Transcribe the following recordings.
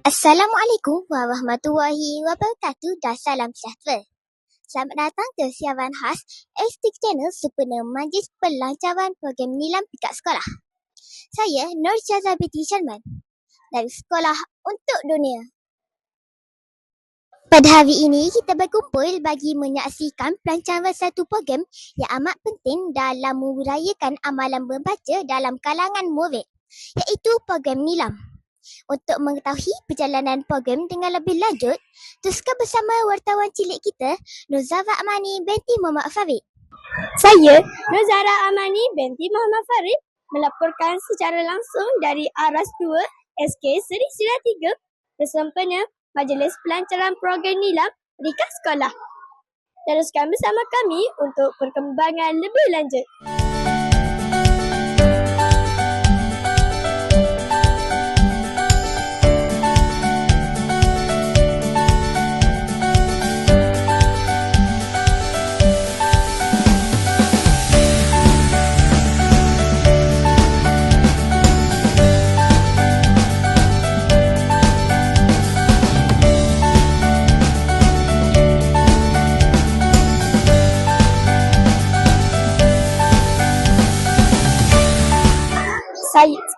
Assalamualaikum warahmatullahi wabarakatuh dan salam sejahtera. Selamat datang ke siaran khas X-Tick Channel sempena Majlis Pelancaran Program Nilam Pikat Sekolah. Saya Nur Syazah binti Sharman dari Sekolah untuk Dunia. Pada hari ini, kita berkumpul bagi menyaksikan pelancaran satu program yang amat penting dalam membudayakan amalan membaca dalam kalangan murid, iaitu program Nilam. Untuk mengetahui perjalanan program dengan lebih lanjut, teruskan bersama wartawan cilik kita, Nuzara Amani binti Muhammad Farid. Saya, Nuzara Amani binti Muhammad Farid, melaporkan secara langsung dari Aras 2 SK Seri Sila 3 bersempena Majlis Pelancaran Program Nilam Pikat Sekolah. Teruskan bersama kami untuk perkembangan lebih lanjut.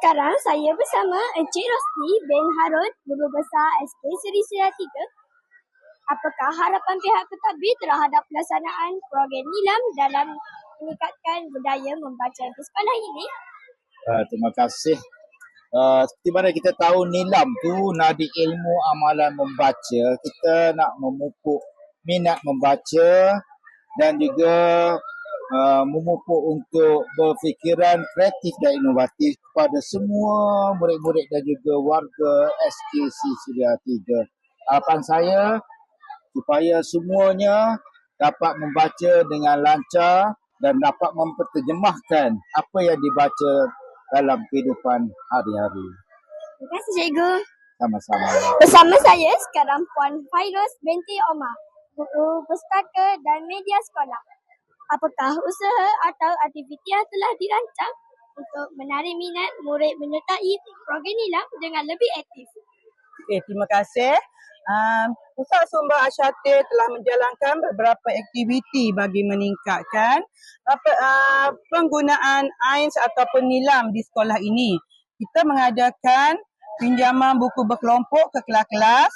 Sekarang saya bersama Encik Rosti bin Harun, Guru Besar SK Seri Sila 3. Apakah harapan pihak pentadbir terhadap pelaksanaan program Nilam dalam meningkatkan budaya membaca di sekolah ini? Terima kasih. Seperti mana kita tahu, Nilam tu nadi ilmu amalan membaca. Kita nak memupuk minat membaca dan juga memupuk untuk berfikiran kreatif dan inovatif kepada semua murid-murid dan juga warga SKC Suria 3. Harapan saya supaya semuanya dapat membaca dengan lancar dan dapat memperterjemahkan apa yang dibaca dalam kehidupan hari-hari. Terima kasih, Cikgu. Sama-sama. Bersama saya sekarang Puan Fairuz binti Omar, Guru Pustaka dan Media Sekolah. Apakah usaha atau aktiviti yang telah dirancang untuk menarik minat murid menyertai program Nilam dengan lebih aktif? Okey, terima kasih. Pusat Sumber Asyatir telah menjalankan beberapa aktiviti bagi meningkatkan penggunaan AINS ataupun Nilam di sekolah ini. Kita mengadakan pinjaman buku berkelompok ke kelas-kelas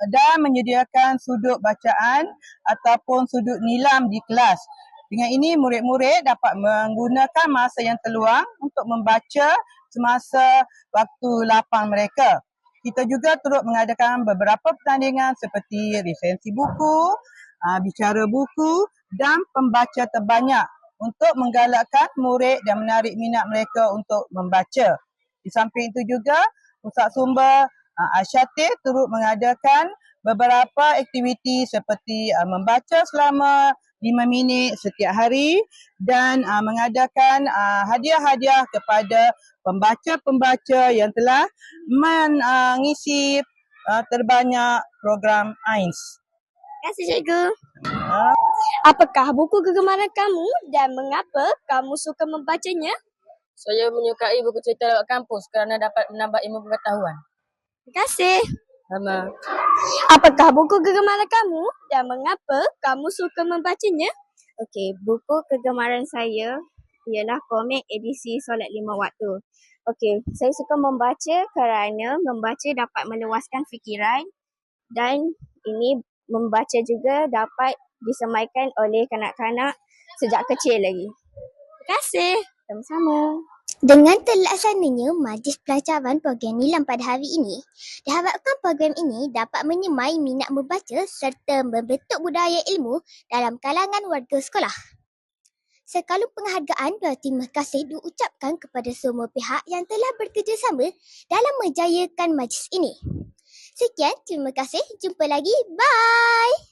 dan menyediakan sudut bacaan ataupun sudut Nilam di kelas. Dengan ini, murid-murid dapat menggunakan masa yang terluang untuk membaca semasa waktu lapang mereka. Kita juga turut mengadakan beberapa pertandingan seperti resensi buku, bicara buku dan pembaca terbanyak untuk menggalakkan murid dan menarik minat mereka untuk membaca. Di samping itu juga, Pusat Sumber Asyatir turut mengadakan beberapa aktiviti seperti membaca selama 5 minit setiap hari dan mengadakan hadiah-hadiah kepada pembaca-pembaca yang telah mengisi terbanyak program AINS. Terima kasih, Cikgu. Apakah buku kegemaran kamu dan mengapa kamu suka membacanya? Saya menyukai buku cerita lewat kampus kerana dapat menambah ilmu pengetahuan. Terima kasih. Sama. Apakah buku kegemaran kamu dan mengapa kamu suka membacanya? Okey, buku kegemaran saya ialah komik edisi Solat 5 Waktu. Okey, saya suka membaca kerana membaca dapat meluaskan fikiran dan ini membaca juga dapat disemaikan oleh kanak-kanak sejak kecil lagi. Terima kasih. Sama-sama. Dengan terlaksananya Majlis Pelancaran Program Nilam pada hari ini, diharapkan program ini dapat menyemai minat membaca serta membentuk budaya ilmu dalam kalangan warga sekolah. Sekalum penghargaan dan terima kasih diucapkan kepada semua pihak yang telah bekerjasama dalam menjayakan majlis ini. Sekian, terima kasih. Jumpa lagi. Bye!